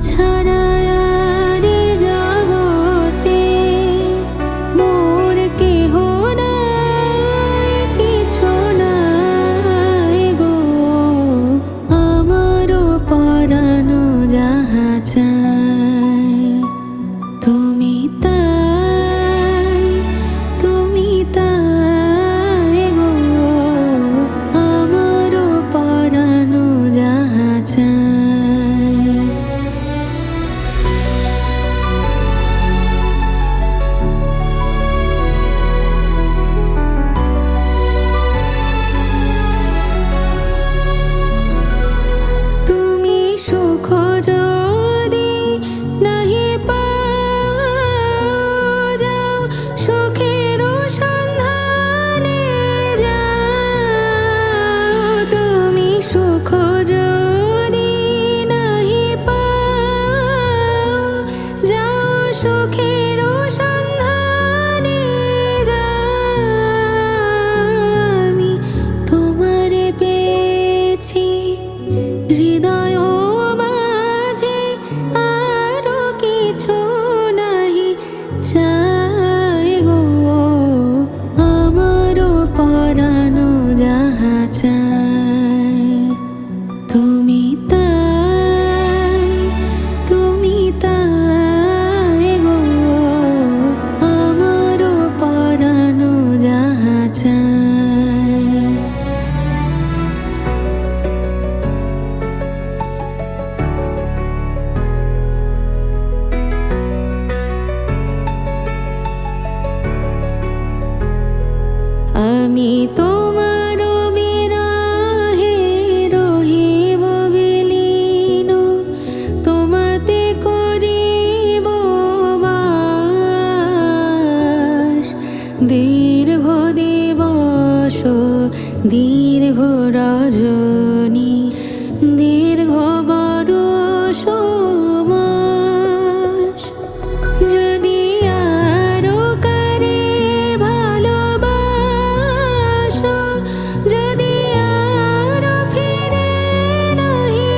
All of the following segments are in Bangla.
ছাড়া আর এ জগতে মোর কেহ নাই, কিছু নাই গো। আমারও পরানো যাহা চায় তুমি তাই, তুমি তাই গো। আমারও পরানো যাহা চায়। তুমি সুখ যদি নাহি পাও, যাও সুখের সন্ধানে যাও। তুমি সুখ যদি নাহি পাও, যাও সুখের সন্ধানে যাও। আমি তোমারে পেয়েছি হৃদয় মাঝে, আরো কিছু নাহি চাই গো। আমারও পরানো যাহা চায় তুমি তাই, তুমি তাই গো। আমারও পরানো যাহা চায়। আমি তোমার বিরহে রহিব বিলীন, তোমাতে করিব বাস। দীর্ঘ দিবস দীর্ঘ রজনী, দীর্ঘ বরষ মাস। যদি আরো কারে ভালোবাসো, যদি আরো ফিরে নাহি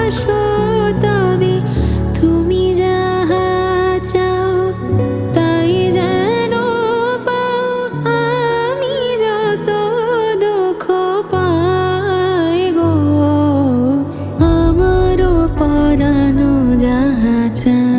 আসো, তবে তুমি যাহা চাও তাই যেন পাও। আমি যত দুঃখ পাই গো, আমারও পরানো যাহা চায়।